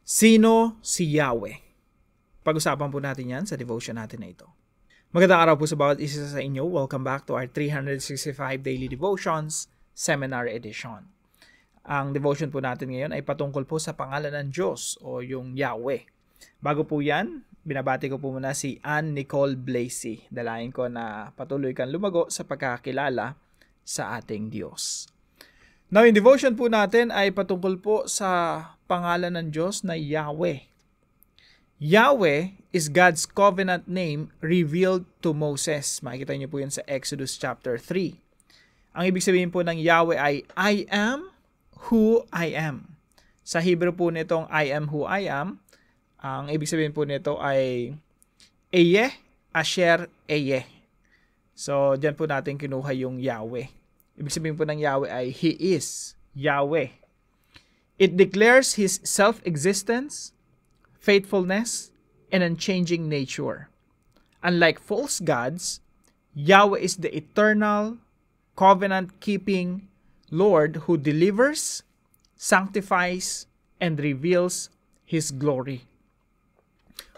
Sino si Yahweh? Pag-usapan po natin yan sa devotion natin na ito. Magandang araw po sa bawat isa sa inyo. Welcome back to our 365 Daily Devotions Seminar Edition. Ang devotion po natin ngayon ay patungkol po sa pangalan ng Diyos o yung Yahweh. Bago po yan, binabati ko po muna si Ann Nicole Blasey. Dalayan ko na patuloy kang lumago sa pagkakilala sa ating Diyos. Now, yung devotion po natin ay patungkol po sa pangalan ng Diyos na Yahweh. Yahweh is God's covenant name revealed to Moses. Makikita niyo po yun sa Exodus chapter 3. Ang ibig sabihin po ng Yahweh ay I am who I am. Sa Hebrew po nitong I am who I am, ang ibig sabihin po nito ay Eyeh, Asher, Eyeh. So, dyan po natin kinuha yung Yahweh. Ibig sabihin po ng Yahweh ay He is Yahweh. It declares His self-existence, faithfulness, and unchanging nature. Unlike false gods, Yahweh is the eternal, covenant-keeping Lord who delivers, sanctifies, and reveals His glory.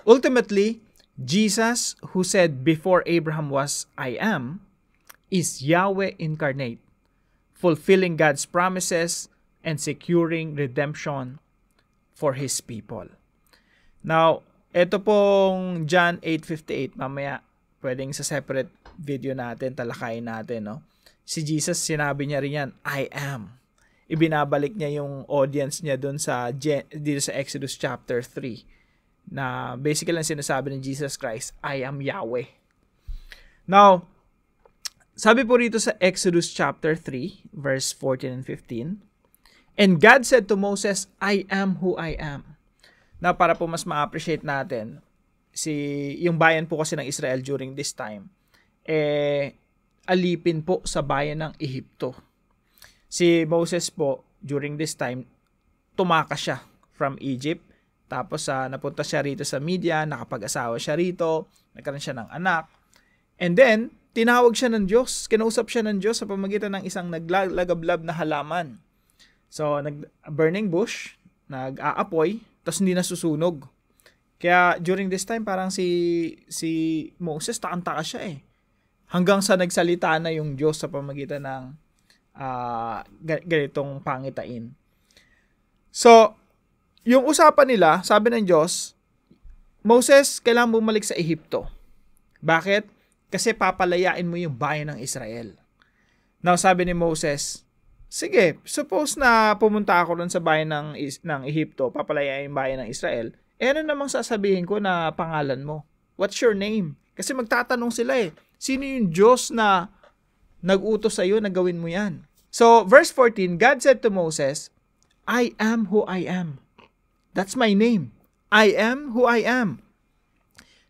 Ultimately, Jesus, who said before Abraham was, I am, is Yahweh incarnate, fulfilling God's promises and securing redemption for His people. Now, ito pong John 8:58, mamaya pwedeng sa separate video natin, talakayin natin, no? Si Jesus, sinabi niya rin yan, I am. Ibinabalik niya yung audience niya dun dito sa Exodus chapter 3, na basically ang sinasabi ng Jesus Christ, I am Yahweh. Now, sabi po rito sa Exodus chapter 3, verse 14 and 15, And God said to Moses, I am who I am. Na para po mas ma-appreciate natin, yung bayan po kasi ng Israel during this time, alipin po sa bayan ng Ehipto. Si Moses po, during this time, tumakas siya from Egypt. Tapos napunta siya rito sa Midian, nakapag-asawa siya rito, nagkaroon siya ng anak. And then, tinawag siya ng Diyos, kinausap siya ng Diyos sa pamamagitan ng isang naglagablab na halaman. So, burning bush, nag-aapoy, tapos hindi nasusunog. Kaya during this time, parang si Moses, takang-taka siya eh. Hanggang sa nagsalita na yung Diyos sa pamamagitan ng ganitong pangitain. So, yung usapan nila, sabi ng Diyos, Moses, kailangan bumalik sa Ehipto. Bakit? Kasi papalayain mo yung bayan ng Israel. Now, sabi ni Moses, sige, suppose na pumunta ako dun sa bayan ng Ehipto, papalayain yung bayan ng Israel, ano namang sasabihin ko na pangalan mo? What's your name? Kasi magtatanong sila eh, sino yung Diyos na nag-utos sa'yo na gawin mo yan? So, verse 14, God said to Moses, I am who I am. That's my name. I am who I am.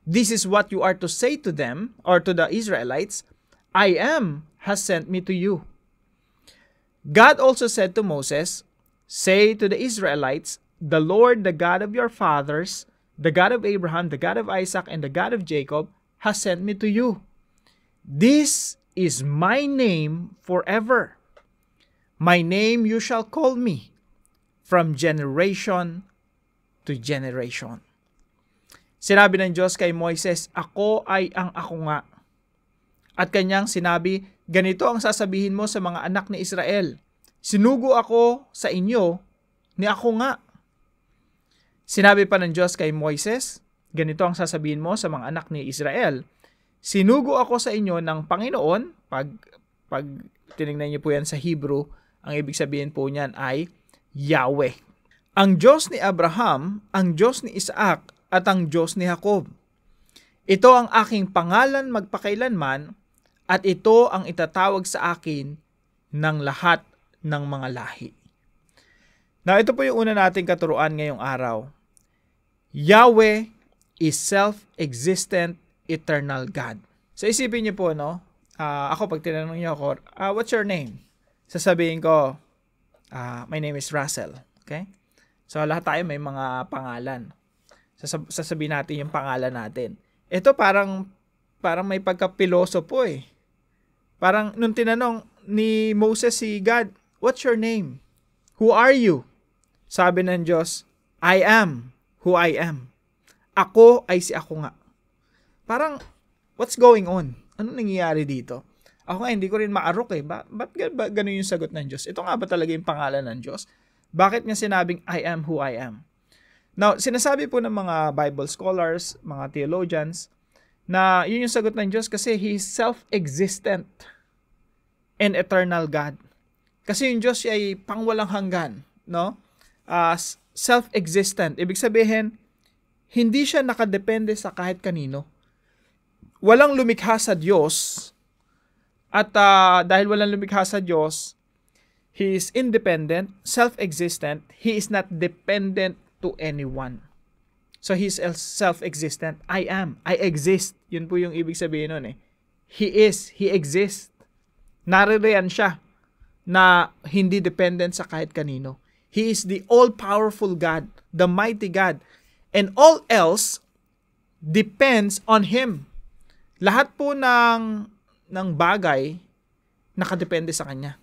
This is what you are to say to them, or to the Israelites, I am has sent me to you. God also said to Moses, say to the Israelites, the Lord, the God of your fathers, the God of Abraham, the God of Isaac, and the God of Jacob, has sent me to you. This is my name forever. My name you shall call me from generation to generation. Sinabi ng Diyos kay Moises, ako ay ang ako nga. At kanyang sinabi, ganito ang sasabihin mo sa mga anak ni Israel. Sinugo ako sa inyo ni ako nga. Sinabi pa ng Diyos kay Moises, ganito ang sasabihin mo sa mga anak ni Israel. Sinugo ako sa inyo ng Panginoon. Pag tinignan niyo po yan sa Hebrew, ang ibig sabihin po niyan ay Yahweh. Ang Diyos ni Abraham, ang Diyos ni Isaac, at ang Diyos ni Jacob. Ito ang aking pangalan magpakailanman, at ito ang itatawag sa akin ng lahat ng mga lahi. Now, ito po yung una nating katuruan ngayong araw. Yahweh is self-existent, eternal God. So, isipin niyo po, no? Ako, pag tinanong niyo ako, what's your name? Sasabihin ko, my name is Russell. Okay? So, lahat tayo may mga pangalan. Sasabihin natin yung pangalan natin. Ito parang may pagka-pilosopo eh. Parang nung tinanong ni Moses si God, what's your name? Who are you? Sabi ng Diyos, I am who I am. Ako ay si ako nga. Parang, what's going on? Ano nangyayari dito? Ako nga, hindi ko rin maarok eh. Ba't ganun yung sagot ng Diyos? Ito nga ba talaga yung pangalan ng Diyos? Bakit niya sinabing, I am who I am? Now, sinasabi po ng mga Bible scholars, mga theologians, na yun yung sagot ng Diyos kasi He is self-existent and eternal God. Kasi yung Diyos ay pangwalang hanggan, no? Self-existent. Ibig sabihin, hindi siya nakadepende sa kahit kanino. Walang lumikha sa Diyos at dahil walang lumikha sa Diyos, He is independent, self-existent. He is not dependent to anyone. So He is self-existent. I am. I exist. Yun po yung ibig sabihin nun eh. He is. He exists. Naririyan siya na hindi dependent sa kahit kanino. He is the all-powerful God, the mighty God. And all else depends on Him. Lahat po ng bagay nakadepende sa Kanya.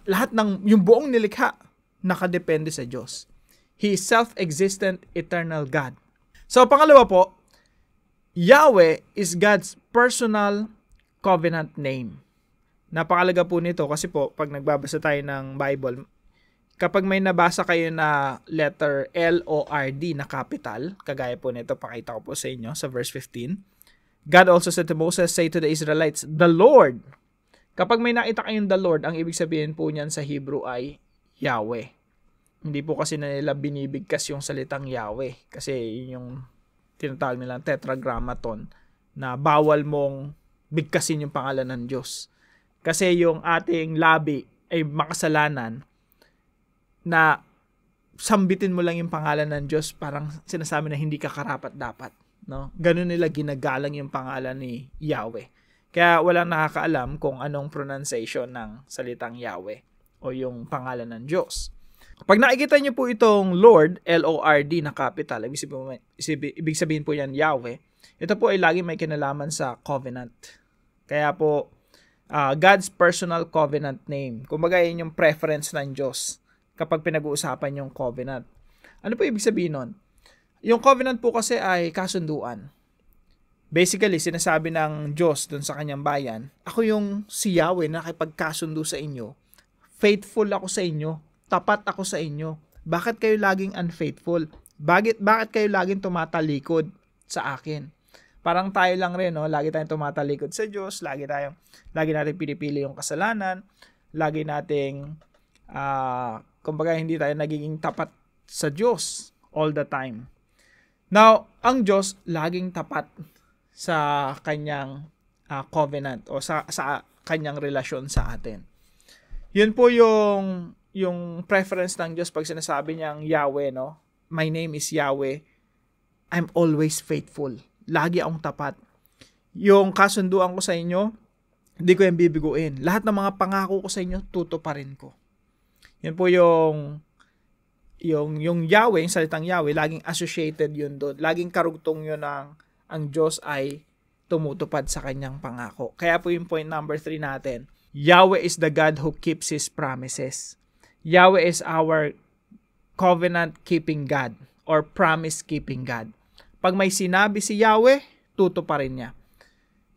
Lahat ng yung buong nilikha nakadepende sa Diyos. He is self-existent, eternal God. So, pangalawa po, Yahweh is God's personal covenant name. Napakalaga po nito kasi po, pag nagbabasa tayo ng Bible, kapag may nabasa kayo na letter L-O-R-D na capital, kagaya po nito, pakita ko po sa inyo sa verse 15, God also said to Moses, say to the Israelites, the Lord. Kapag may nakita kayong the Lord, ang ibig sabihin po niyan sa Hebrew ay Yahweh. Hindi po kasi na nila binibigkas yung salitang Yahweh. Kasi yun yung tinatawag nilang tetragrammaton na bawal mong bigkasin yung pangalan ng Diyos. Kasi yung ating labi ay makasalanan na sambitin mo lang yung pangalan ng Diyos, parang sinasabi na hindi ka karapat-dapat. No? Ganun nila ginagalang yung pangalan ni Yahweh. Kaya walang nakakaalam kung anong pronunciation ng salitang Yahweh o yung pangalan ng Diyos. Pag nakikita niyo po itong Lord, L-O-R-D na capital, ibig sabihin po yan Yahweh, ito po ay lagi may kinalaman sa covenant. Kaya po, God's personal covenant name. Kumbaga yun yung preference ng Diyos kapag pinag-uusapan yung covenant. Ano po ibig sabihin nun? Yung covenant po kasi ay kasunduan. Basically, sinasabi ng Diyos dun sa kanyang bayan, ako yung si Yahweh na nakipagkasundo sa inyo. Faithful ako sa inyo. Tapat ako sa inyo. Bakit kayo laging unfaithful? Bakit kayo laging tumatalikod sa akin? Parang tayo lang rin, no? Lagi tayong tumatalikod sa Diyos, lagi natin pinipili yung kasalanan, lagi nating kumbaga hindi tayo nagiging tapat sa Diyos all the time. Now, ang Diyos laging tapat sa kanyang covenant o sa kanyang relasyon sa atin. Yun po yung preference ng Diyos pag sinasabi niyang Yahweh, no? My name is Yahweh. I'm always faithful. Lagi akong tapat. Yung kasunduan ko sa inyo, hindi ko yung bibiguin. Lahat ng mga pangako ko sa inyo, tutuparin ko. Yan po yung Yahweh, yung salitang Yahweh, laging associated yun doon. Laging karugtong yun ang Diyos ay tumutupad sa kanyang pangako. Kaya po yung point number 3 natin, Yahweh is the God who keeps His promises. Yahweh is our covenant-keeping God or promise-keeping God. Pag may sinabi si Yahweh, tutuparin niya.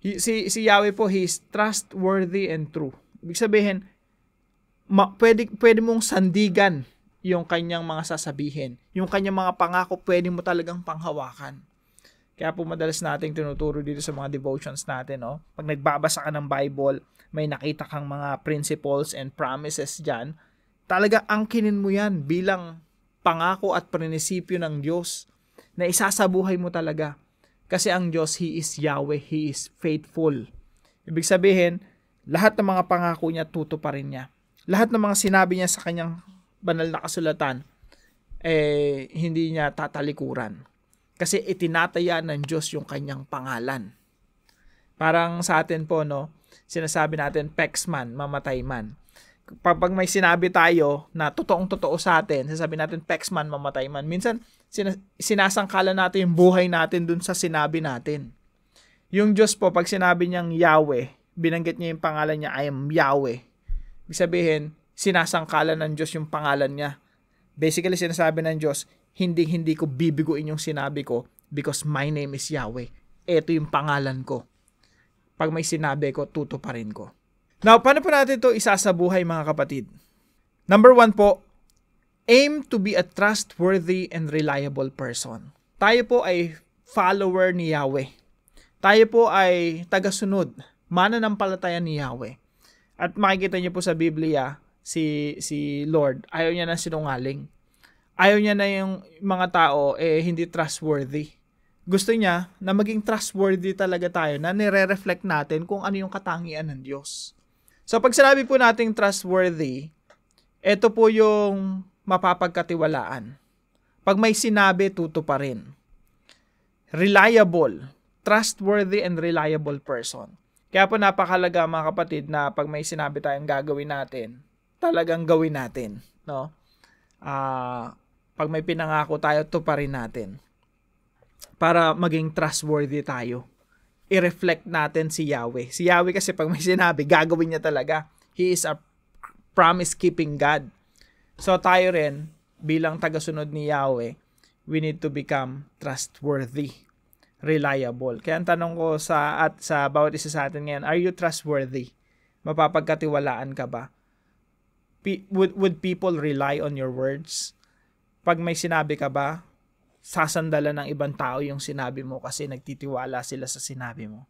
Si Yahweh po, He is trustworthy and true. Ibig sabihin, pwede mong sandigan yung kanyang mga sasabihin. Yung kanyang mga pangako, pwede mo talagang panghawakan. Kaya po madalas nating tinuturo dito sa mga devotions natin, no? Pag nagbabasa ka ng Bible, may nakita kang mga principles and promises dyan, talaga angkinin mo yan bilang pangako at prinsipyo ng Diyos na isasabuhay mo talaga. Kasi ang Diyos, He is Yahweh, He is faithful. Ibig sabihin, lahat ng mga pangako niya, tutuparin niya. Lahat ng mga sinabi niya sa kanyang banal na kasulatan, hindi niya tatalikuran. Kasi itinataya ng Diyos yung kanyang pangalan. Parang sa atin po, no, sinasabi natin, pex man, mamatay man. Pag may sinabi tayo na totoong-totoo sa atin, sasabi natin, pex man, mamatay man. Minsan, sinasangkalan natin yung buhay natin dun sa sinabi natin. Yung Diyos po, pag sinabi niyang Yahweh, binanggit niya yung pangalan niya, I am Yahweh. Ibig sabihin, sinasangkalan ng Diyos yung pangalan niya. Basically, sinasabi ng Diyos, hindi ko bibiguin yung sinabi ko because my name is Yahweh. Ito yung pangalan ko. Pag may sinabi ko, tutuparin ko. Now, paano po natin ito isasabuhay mga kapatid? Number 1 po, aim to be a trustworthy and reliable person. Tayo po ay follower ni Yahweh. Tayo po ay tagasunod, mananampalataya ni Yahweh. At makikita niyo po sa Biblia, si Lord, ayaw niya na sinungaling. Ayaw niya na yung mga tao hindi trustworthy. Gusto niya na maging trustworthy talaga tayo, na nire-reflect natin kung ano yung katangian ng Diyos. So pag sinabi po nating trustworthy, ito po yung mapapagkatiwalaan. Pag may sinabi, tutuparin. Reliable, trustworthy and reliable person. Kaya po napakalaga mga kapatid na pag may sinabi tayong gagawin natin, talagang gawin natin, no? Pag may pinangako tayo, tuparin natin. Para maging trustworthy tayo. I-reflect natin si Yahweh. Si Yahweh kasi pag may sinabi, gagawin niya talaga. He is a promise-keeping God. So tayo rin, bilang tagasunod ni Yahweh, we need to become trustworthy, reliable. Kaya ang tanong ko sa bawat isa sa atin ngayon, are you trustworthy? Mapapagkatiwalaan ka ba? Would people rely on your words? Pag may sinabi ka ba, sasandalan ng ibang tao yung sinabi mo kasi nagtitiwala sila sa sinabi mo.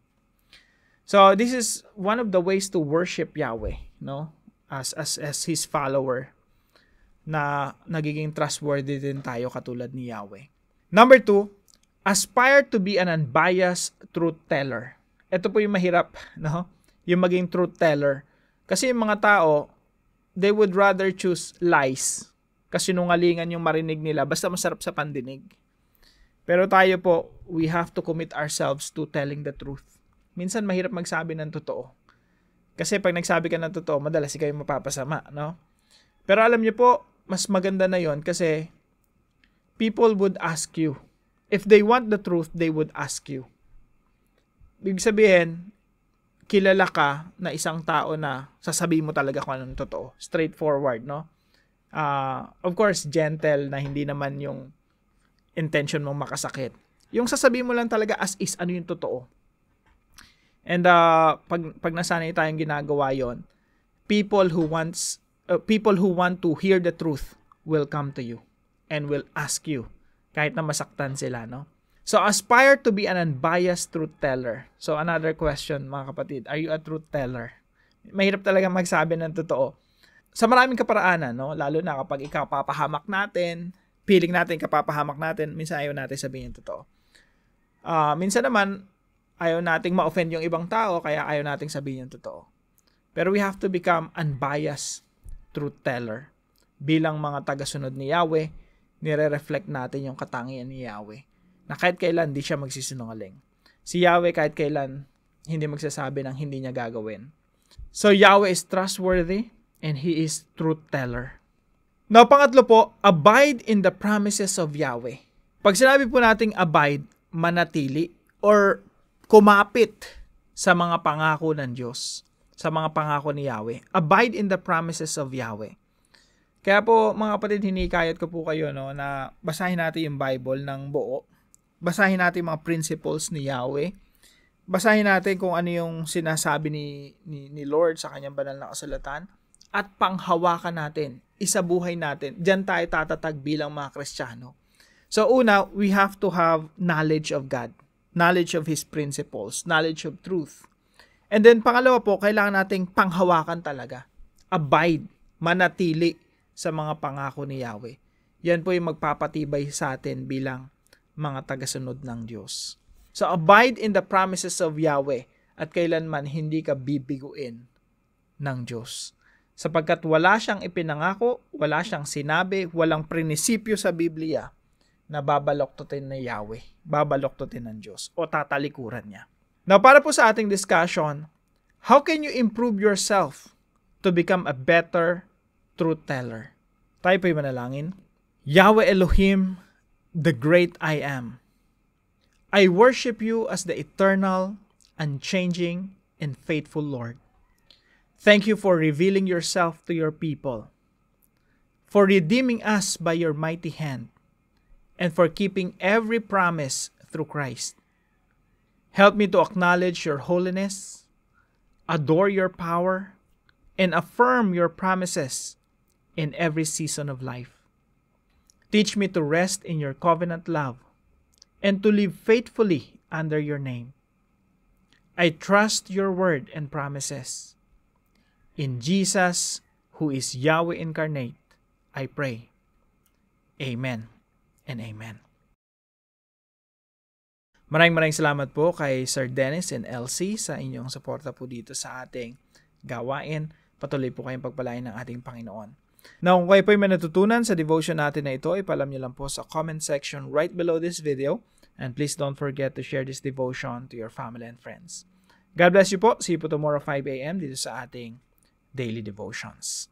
So this is one of the ways to worship Yahweh, no? As his follower, na nagiging trustworthy din tayo katulad ni Yahweh. Number 2, aspire to be an unbiased truth teller. Ito po yung mahirap, no? Yung maging truth teller. Kasi yung mga tao, they would rather choose lies. Kasinungalingan yung marinig nila, basta masarap sa pandinig. Pero tayo po, we have to commit ourselves to telling the truth. Minsan mahirap magsabi ng totoo. Kasi pag nagsabi ka ng totoo, madalas ikaw yung mapapasama, no? Pero alam niyo po, mas maganda na yon kasi people would ask you. If they want the truth, they would ask you. Ibig sabihin, kilala ka na isang tao na sasabihin mo talaga kung anong totoo. Straightforward, no? Of course, gentle na hindi naman yung intention mong makasakit. Yung sasabihin mo lang talaga as is, ano yung totoo. And pag nasanay tayong ginagawa yon, people who want to hear the truth will come to you and will ask you kahit na masaktan sila, no? So aspire to be an unbiased truth teller. So another question mga kapatid, are you a truth teller? Mahirap talaga magsabi ng totoo. Sa maraming kaparaanan, no? Lalo na kapag ikaw papahamak natin, feeling natin kapapahamak natin, minsan ayaw natin sabihin yung totoo. Minsan naman ayaw nating ma-offend yung ibang tao, kaya ayaw nating sabihin yung totoo. Pero we have to become unbiased truth teller. Bilang mga tagasunod ni Yahweh, nire-reflect natin yung katangian ni Yahweh. Na kahit kailan, di siya magsisinungaling. Si Yahweh kahit kailan, hindi magsasabi ng hindi niya gagawin. So Yahweh is trustworthy and He is truth teller. Now, pangatlo po, abide in the promises of Yahweh. Pag sinabi po nating abide, manatili, or kumapit sa mga pangako ng Diyos, sa mga pangako ni Yahweh. Abide in the promises of Yahweh. Kaya po, mga kapatid, hinikayat ko po kayo, no, na basahin natin yung Bible ng buo. Basahin natin mga principles ni Yahweh. Basahin natin kung ano yung sinasabi ni Lord sa kanyang banal na kasulatan. At panghawakan natin, isabuhay natin. Diyan tayo tatatag bilang mga Kristiyano. So una, we have to have knowledge of God. Knowledge of His principles, knowledge of truth. And then pangalawa po, kailangan nating panghawakan talaga. Abide, manatili sa mga pangako ni Yahweh. Yan po yung magpapatibay sa atin bilang mga tagasunod ng Diyos. So abide in the promises of Yahweh at kailanman hindi ka bibiguin ng Diyos. Sapagkat wala siyang ipinangako, wala siyang sinabi, walang prinsipyo sa Biblia na babaloktutin ni Yahweh, babaloktutin ng Diyos o tatalikuran niya. Now, para po sa ating discussion, how can you improve yourself to become a better truth teller? Tayo po'y manalangin. Yahweh Elohim, the great I am. I worship you as the eternal, unchanging, and faithful Lord. Thank you for revealing yourself to your people, for redeeming us by your mighty hand, and for keeping every promise through Christ. Help me to acknowledge your holiness, adore your power, and affirm your promises in every season of life. Teach me to rest in your covenant love and to live faithfully under your name. I trust your word and promises. In Jesus, who is Yahweh incarnate, I pray. Amen and amen. Maraming salamat po kay Sir Dennis and Elsie sa inyong suporta po dito sa ating gawain. Patuloy po kayong pagpalain ng ating Panginoon. Now, kung kayo po may natutunan sa devotion natin na ito, ipalam nyo lang po sa comment section right below this video. And please don't forget to share this devotion to your family and friends. God bless you po. See you po tomorrow 5 a.m. dito sa ating Daily Devotions.